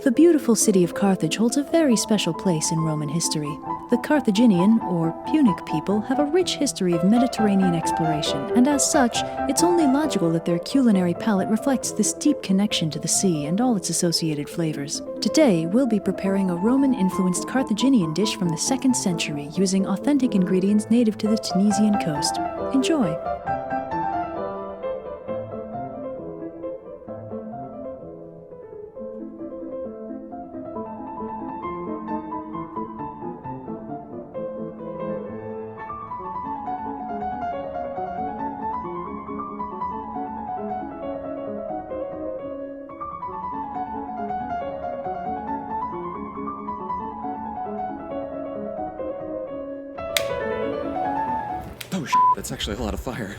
The beautiful city of Carthage holds a very special place in Roman history. The Carthaginian, or Punic people, have a rich history of Mediterranean exploration, and as such, it's only logical that their culinary palate reflects this deep connection to the sea and all its associated flavors. Today, we'll be preparing a Roman-influenced Carthaginian dish from the 2nd century using authentic ingredients native to the Tunisian coast. Enjoy! Oh, that's actually a lot of fire.